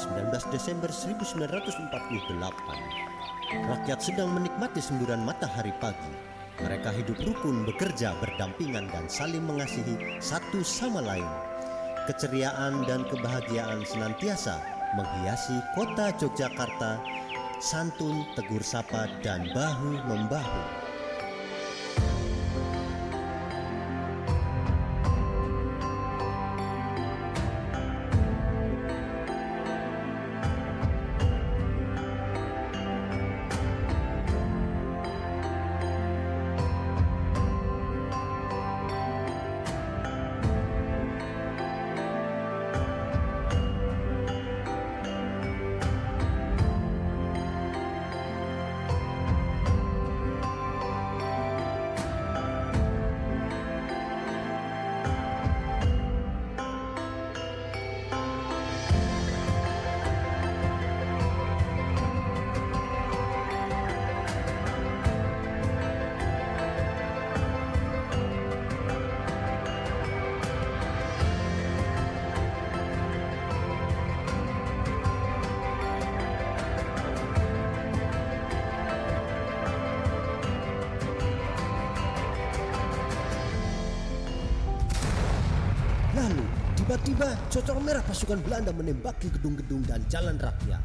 19 Desember 1948. Rakyat sedang menikmati semburan matahari pagi. Mereka hidup rukun, bekerja berdampingan dan saling mengasihi satu sama lain. Keceriaan dan kebahagiaan senantiasa menghiasi kota Yogyakarta, santun, tegur sapa, dan bahu-membahu. Lalu, tiba-tiba cocok merah pasukan Belanda menembaki gedung-gedung dan jalan rakyat.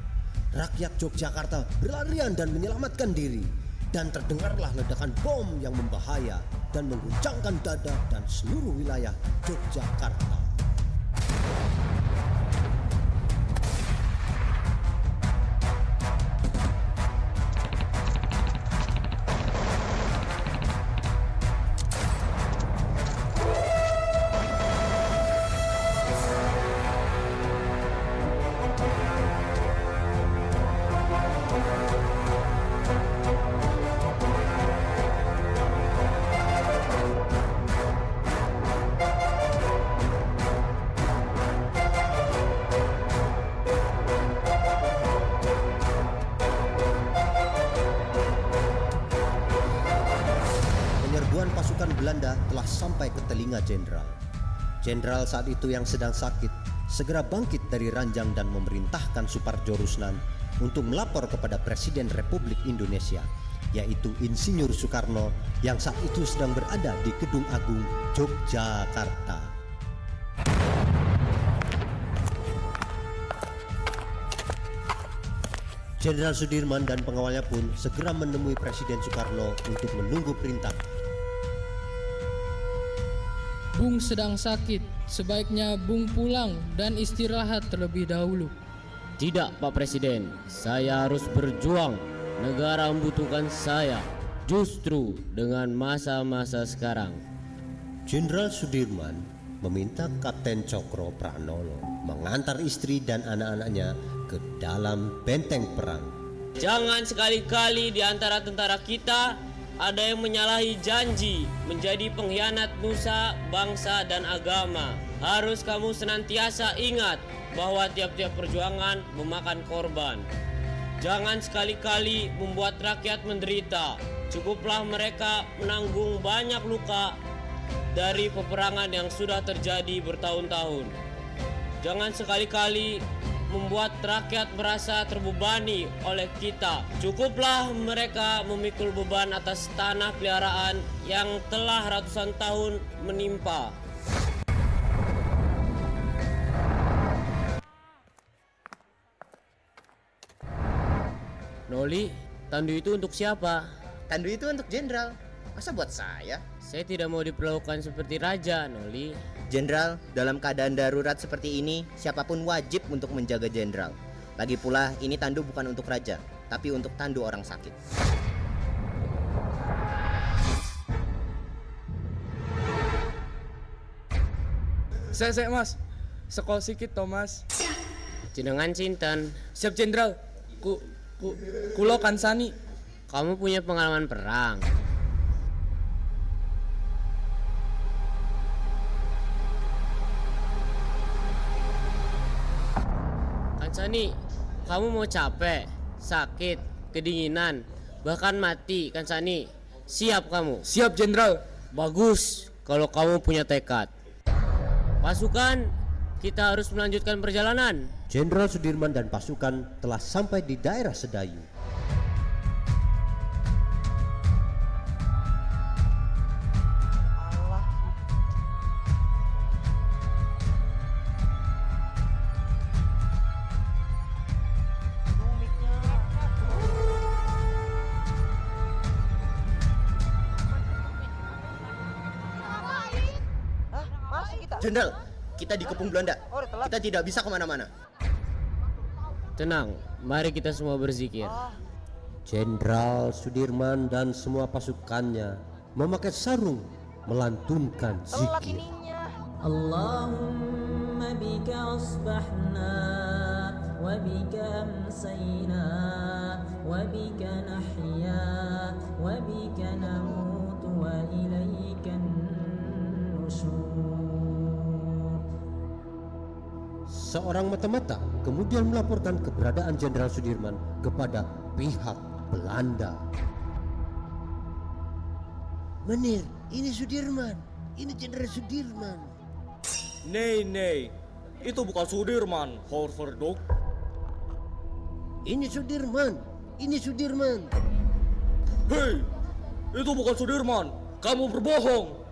Rakyat Yogyakarta berlarian dan menyelamatkan diri. Dan terdengarlah ledakan bom yang membahaya dan mengguncangkan dada dan seluruh wilayah Yogyakarta. Penyerbuan pasukan Belanda telah sampai ke telinga jenderal. Jenderal saat itu yang sedang sakit segera bangkit dari ranjang dan memerintahkan Suparjo Rusnan untuk melapor kepada Presiden Republik Indonesia, yaitu Insinyur Soekarno yang saat itu sedang berada di Gedung Agung Yogyakarta. Jenderal Sudirman dan pengawalnya pun segera menemui Presiden Soekarno untuk menunggu perintah. Bung sedang sakit, sebaiknya Bung pulang dan istirahat terlebih dahulu. Tidak, Pak Presiden, saya harus berjuang. Negara membutuhkan saya, justru dengan masa-masa sekarang. Jenderal Sudirman meminta Kapten Cokro Pranolo mengantar istri dan anak-anaknya ke dalam benteng perang. Jangan sekali-kali di antara tentara kita ada yang menyalahi janji menjadi pengkhianat nusa, bangsa, dan agama. Harus kamu senantiasa ingat bahwa tiap-tiap perjuangan memakan korban. Jangan sekali-kali membuat rakyat menderita. Cukuplah mereka menanggung banyak luka dari peperangan yang sudah terjadi bertahun-tahun. Jangan sekali-kali membuat rakyat merasa terbebani oleh kita. Cukuplah mereka memikul beban atas tanah peliharaan yang telah ratusan tahun menimpa. Noli, tandu itu untuk siapa? Tandu itu untuk jenderal. Masa buat saya? Saya tidak mau diperlakukan seperti raja, Noli. Jenderal, dalam keadaan darurat seperti ini, siapapun wajib untuk menjaga jenderal. Lagi pula, ini tandu bukan untuk raja, tapi untuk tandu orang sakit. Saya mas, sekol sikit Thomas. Jenengan sinten? Siap jenderal. Kulo Kansani. Kamu punya pengalaman perang? Kansani, kamu mau capek, sakit, kedinginan, bahkan mati, Kansani? Siap kamu? Siap jenderal. Bagus kalau kamu punya tekad. Pasukan, kita harus melanjutkan perjalanan. Jenderal Sudirman dan pasukan telah sampai di daerah Sedayu. Jenderal, kita dikepung Belanda. Kita tidak bisa kemana-mana. Tenang, mari kita semua berzikir. Jenderal Sudirman dan semua pasukannya memakai sarung melantunkan zikir. اللهم بك أصبحنا وبك أمسينا وبك نحيا وبك نموت وإليك النشور. Seorang mata-mata kemudian melaporkan keberadaan Jenderal Sudirman kepada pihak Belanda. Menir, ini Sudirman. Ini Jenderal Sudirman. Nee, itu bukan Sudirman, Horverdok. Ini Sudirman. Ini Sudirman. Hei, itu bukan Sudirman, kamu berbohong.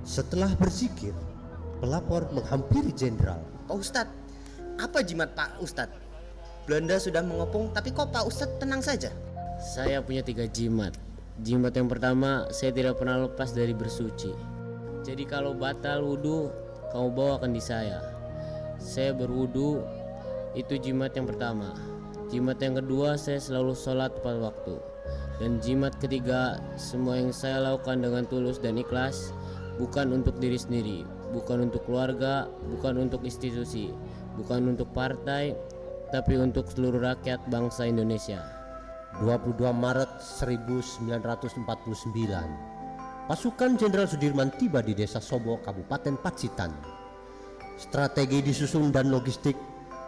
Setelah berzikir, pelapor menghampiri jenderal. Pak Ustadz, apa jimat Pak Ustadz? Belanda sudah mengepung, tapi kok Pak Ustadz tenang saja? Saya punya 3 jimat. Jimat yang pertama, saya tidak pernah lepas dari bersuci. Jadi kalau batal wudhu, kamu bawakan di saya. Saya berwudhu, itu jimat yang pertama. Jimat yang kedua, saya selalu sholat tepat waktu. Dan jimat ketiga, semua yang saya lakukan dengan tulus dan ikhlas, bukan untuk diri sendiri, bukan untuk keluarga, bukan untuk institusi, bukan untuk partai, tapi untuk seluruh rakyat bangsa Indonesia. 22 Maret 1949, pasukan Jenderal Sudirman tiba di Desa Sobo, Kabupaten Pacitan. Strategi disusun dan logistik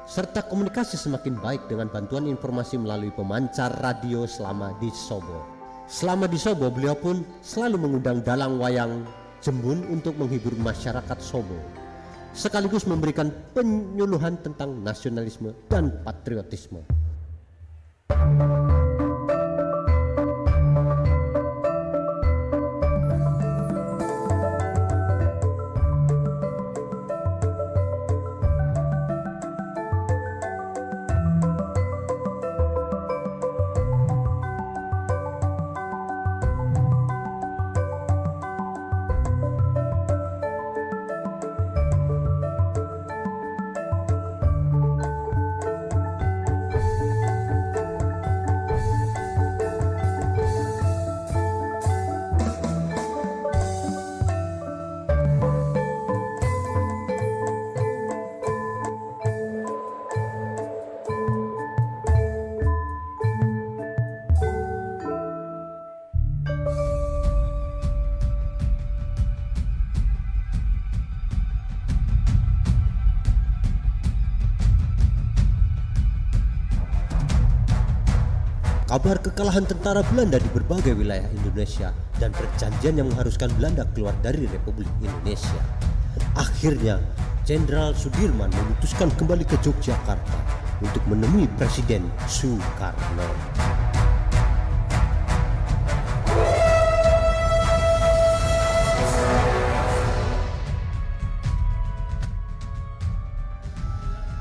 serta komunikasi semakin baik dengan bantuan informasi melalui pemancar radio selama di Sobo. Selama di Sobo, beliau pun selalu mengundang dalang wayang Jembun untuk menghibur masyarakat Sobo, sekaligus memberikan penyuluhan tentang nasionalisme dan patriotisme. Kabar kekalahan tentara Belanda di berbagai wilayah Indonesia dan perjanjian yang mengharuskan Belanda keluar dari Republik Indonesia. Akhirnya, Jenderal Sudirman memutuskan kembali ke Yogyakarta untuk menemui Presiden Soekarno.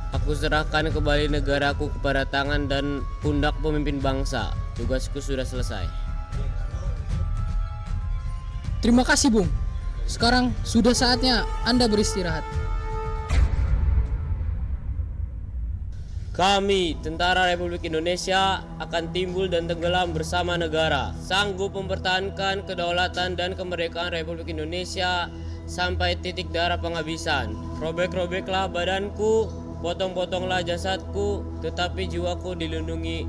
Aku serahkan kembali negaraku kepada tangan dan pundak pemimpin bangsa. Tugasku sudah selesai. Terima kasih, Bung. Sekarang sudah saatnya Anda beristirahat. Kami, Tentara Republik Indonesia, akan timbul dan tenggelam bersama negara, sanggup mempertahankan kedaulatan dan kemerdekaan Republik Indonesia sampai titik darah penghabisan. Robek-robeklah badanku, potong-potonglah jasadku, tetapi jiwaku dilindungi.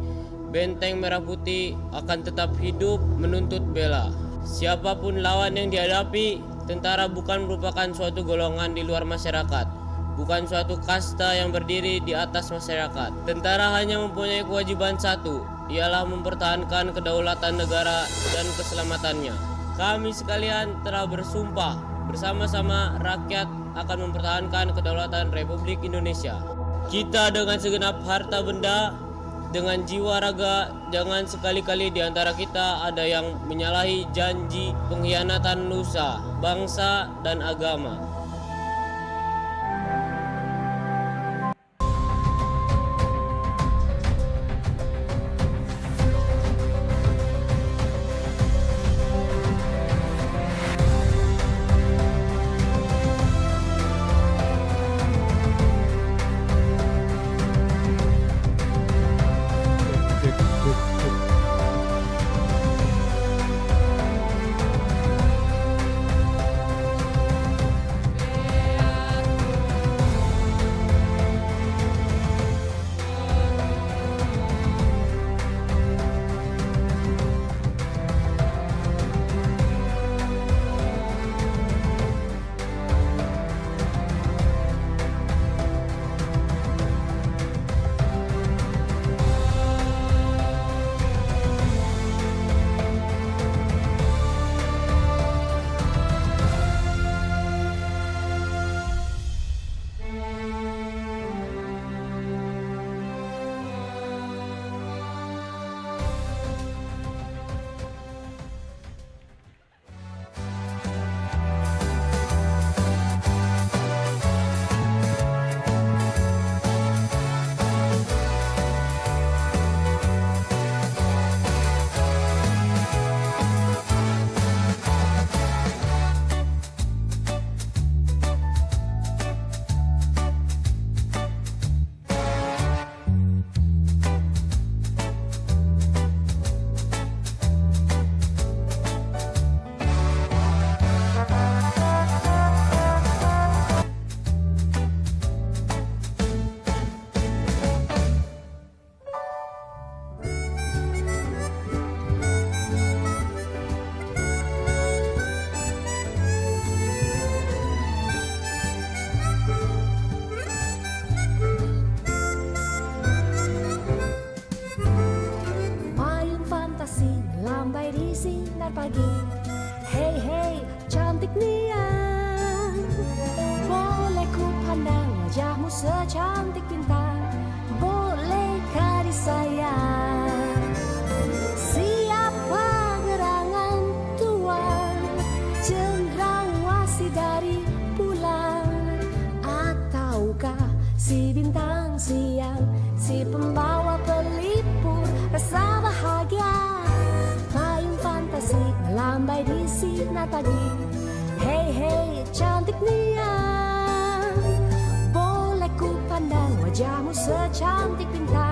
Benteng merah putih akan tetap hidup menuntut bela. Siapapun lawan yang dihadapi, tentara bukan merupakan suatu golongan di luar masyarakat, bukan suatu kasta yang berdiri di atas masyarakat. Tentara hanya mempunyai kewajiban satu, ialah mempertahankan kedaulatan negara dan keselamatannya. Kami sekalian telah bersumpah bersama-sama rakyat akan mempertahankan kedaulatan Republik Indonesia. Kita dengan segenap harta benda, dengan jiwa raga, jangan sekali-kali di antara kita ada yang menyalahi janji pengkhianatan nusa, bangsa, dan agama. sinar pagi. Hey hey, cantik Nia, boleh ku pandang wajahmu secantik bintang, bolehkah disayang? Siapa gerangan tuan, cendrawasih dari bulan, ataukah si bintang siang, si pembawa pelipur rasa bahagia? Payung fantasi melambai di sinar pagi. Hey hey, cantik Nia, boleh ku pandang wajahmu secantik bintang.